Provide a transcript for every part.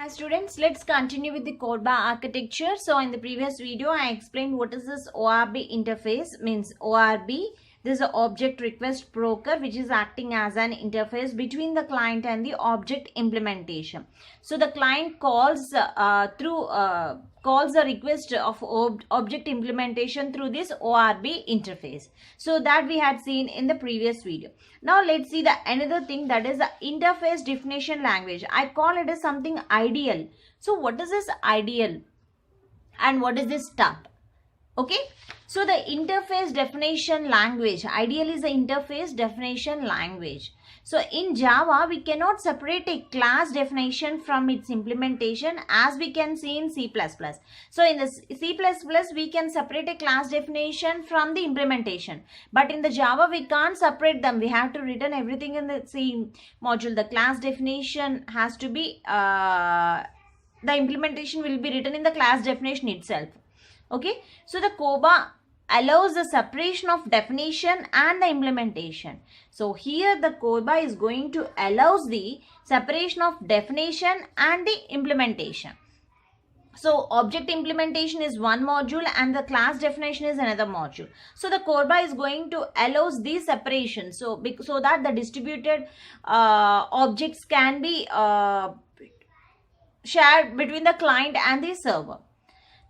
Hi students, let's continue with the CORBA architecture. So in the previous video, I explained what is this ORB interface. Means ORB, this is an object request broker which is acting as an interface between the client and the object implementation. So the client calls calls the request of object implementation through this ORB interface. So that we had seen in the previous video. Now let's see the another thing, that is the interface definition language. I call it as something ideal. So what is this ideal and what is this stub? Okay, so the interface definition language, ideal is the interface definition language. So in Java, we cannot separate a class definition from its implementation as we can see in C++. So in the C++, we can separate a class definition from the implementation. But in the Java, we can't separate them. We have to return everything in the same module. The class definition has to be, the implementation will be written in the class definition itself. Okay, so the CORBA allows the separation of definition and the implementation. So here the CORBA is going to allows the separation of definition and the implementation. So object implementation is one module and the class definition is another module. So the CORBA is going to allows these separation. So that the distributed objects can be shared between the client and the server.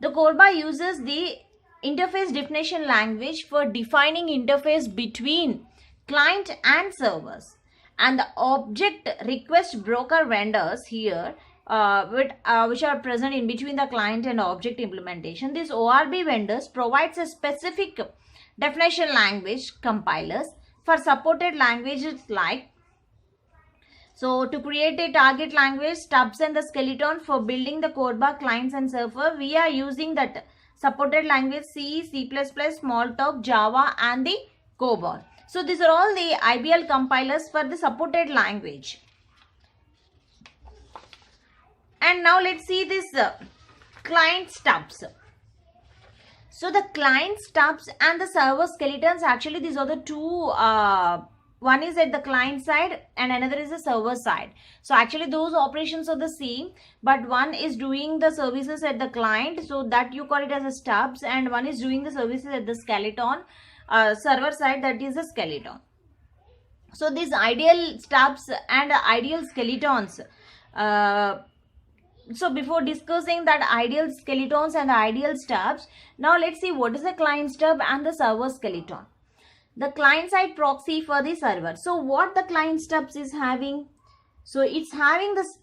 The CORBA uses the interface definition language for defining interface between client and servers, and the object request broker vendors here which are present in between the client and object implementation. These ORB vendors provides a specific definition language compilers for supported languages like. So to create a target language, stubs and the skeleton for building the CORBA clients and server, we are using that supported language C, C++, Smalltalk, Java and the COBOL. So these are all the IBL compilers for the supported language. And now let's see this client stubs. So the client stubs and the server skeletons, actually these are the two one is at the client side and another is the server side. So actually those operations are the same, but one is doing the services at the client, so that you call it as a stubs, and one is doing the services at the skeleton server side, that is the skeleton. So these ideal stubs and ideal skeletons, so before discussing that ideal skeletons and ideal stubs, now let's see what is the client stub and the server skeleton. The client side proxy for the server. So what the client stubs is having? So it's having this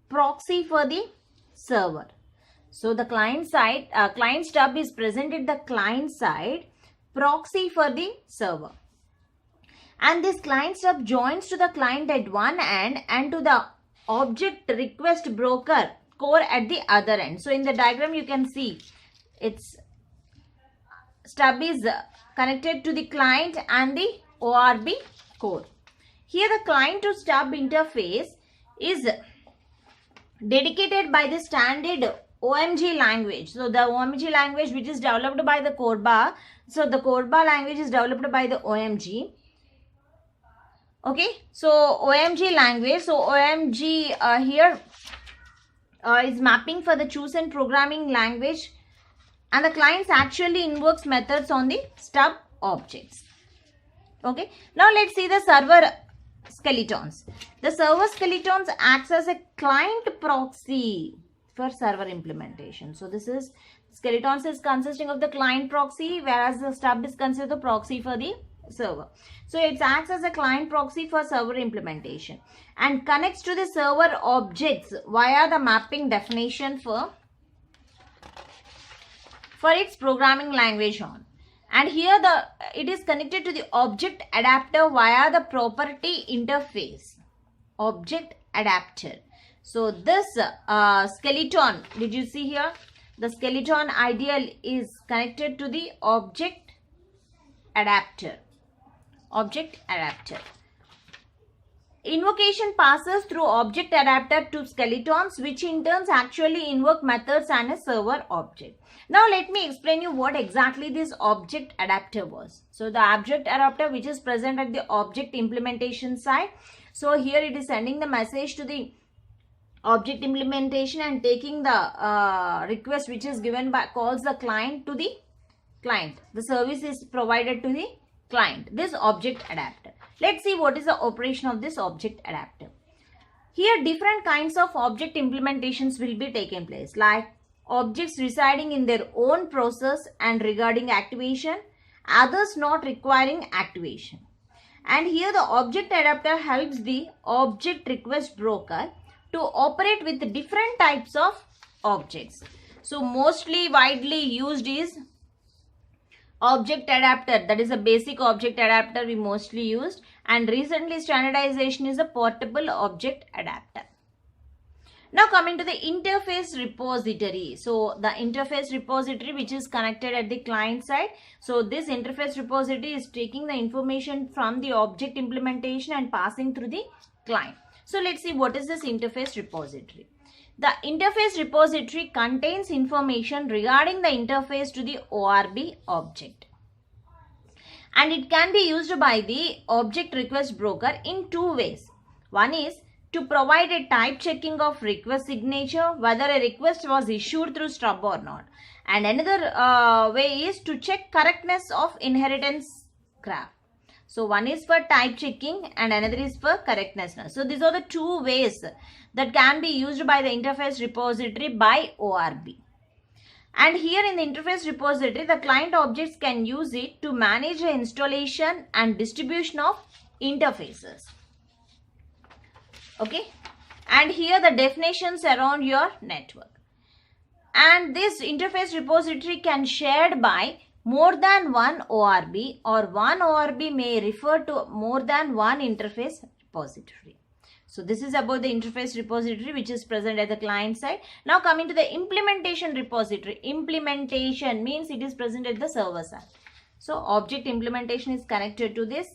proxy for the server. So the client side, client stub is present at the client side, proxy for the server. And this client stub joins to the client at one end and to the object request broker core at the other end. So in the diagram you can see its stub is connected to the client and the ORB core. Here the client to stub interface is dedicated by the standard OMG language. So the OMG language which is developed by the CORBA. So the CORBA language is developed by the OMG. Okay, so OMG language. So OMG here is mapping for the chosen programming language, and the clients actually invokes methods on the stub objects. Okay, now let's see the server skeletons. The server skeletons acts as a client proxy for server implementation. So this is skeletons is consisting of the client proxy, whereas the stub is considered the proxy for the server. So it acts as a client proxy for server implementation and connects to the server objects via the mapping definition for its programming language on. And here it is connected to the object adapter via the property interface. Object adapter. So this skeleton, did you see here? The skeleton ideal is connected to the object adapter. Object adapter. Invocation passes through object adapter to skeletons, which in turn actually invoke methods and a server object. Now let me explain you what exactly this object adapter was. So the object adapter which is present at the object implementation side. So here it is sending the message to the object implementation and taking the request which is given by calls the client to the client. The service is provided to the client, this object adapter. Let's see what is the operation of this object adapter. Here different kinds of object implementations will be taken place, like objects residing in their own process and regarding activation, others not requiring activation. And here the object adapter helps the object request broker to operate with different types of objects. So mostly widely used is object adapter, that is a basic object adapter we mostly used, and recently standardization is a portable object adapter. Now coming to the interface repository. So the interface repository which is connected at the client side. So this interface repository is taking the information from the object implementation and passing through the client. So let's see what is this interface repository. The interface repository contains information regarding the interface to the ORB object. And it can be used by the object request broker in two ways. One is to provide a type checking of request signature, whether a request was issued through stub or not. And another way is to check correctness of inheritance graph. So one is for type checking and another is for correctness. So these are the two ways that can be used by the interface repository by ORB. And here in the interface repository, the client objects can use it to manage the installation and distribution of interfaces. Okay, and here the definitions around your network. And this interface repository can shared by more than one ORB, or one ORB may refer to more than one interface repository. So this is about the interface repository which is present at the client side. Now coming to the implementation repository. Implementation means it is present at the server side. So object implementation is connected to this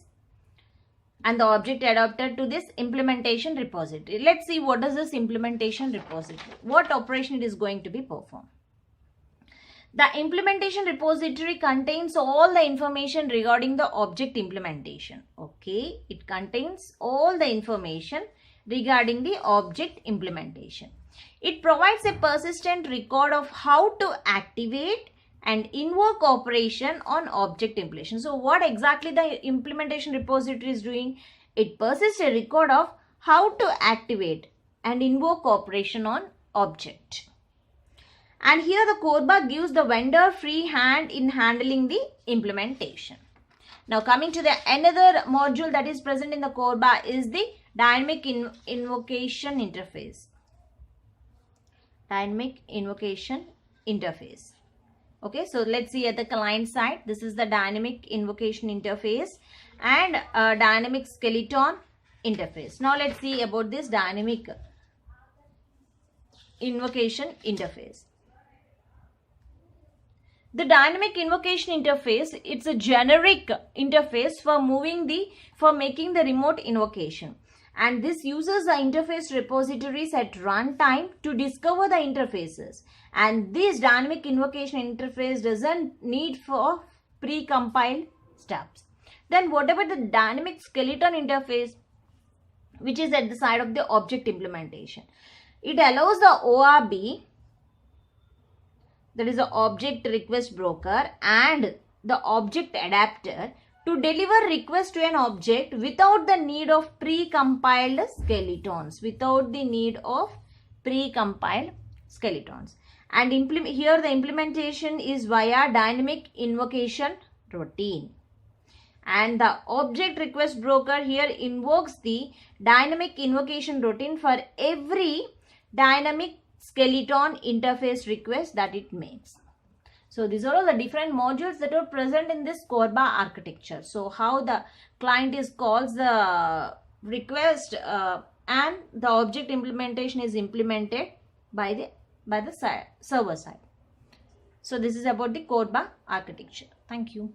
and the object adapted to this implementation repository. Let's see what is this implementation repository. What operation it is going to be performed. The implementation repository contains all the information regarding the object implementation. Okay, it contains all the information regarding the object implementation. It provides a persistent record of how to activate and invoke operation on object implementation. So what exactly the implementation repository is doing? It persists a record of how to activate and invoke operation on object. And here the CORBA gives the vendor free hand in handling the implementation. Now coming to the another module that is present in the CORBA is the dynamic invocation interface. Dynamic invocation interface. Okay, so let's see at the client side. This is the dynamic invocation interface and dynamic skeleton interface. Now let's see about this dynamic invocation interface. The dynamic invocation interface, it's a generic interface for making the remote invocation. And this uses the interface repositories at runtime to discover the interfaces. And this dynamic invocation interface doesn't need for pre-compiled steps. Then whatever the dynamic skeleton interface, which is at the side of the object implementation, it allows the ORB, that is the object request broker, and the object adapter to deliver request to an object without the need of pre-compiled skeletons. And here the implementation is via dynamic invocation routine. And the object request broker here invokes the dynamic invocation routine for every dynamic skeleton interface request that it makes. So these are all the different modules that are present in this CORBA architecture. So how the client calls the request and the object implementation is implemented by the server side. So this is about the CORBA architecture. Thank you.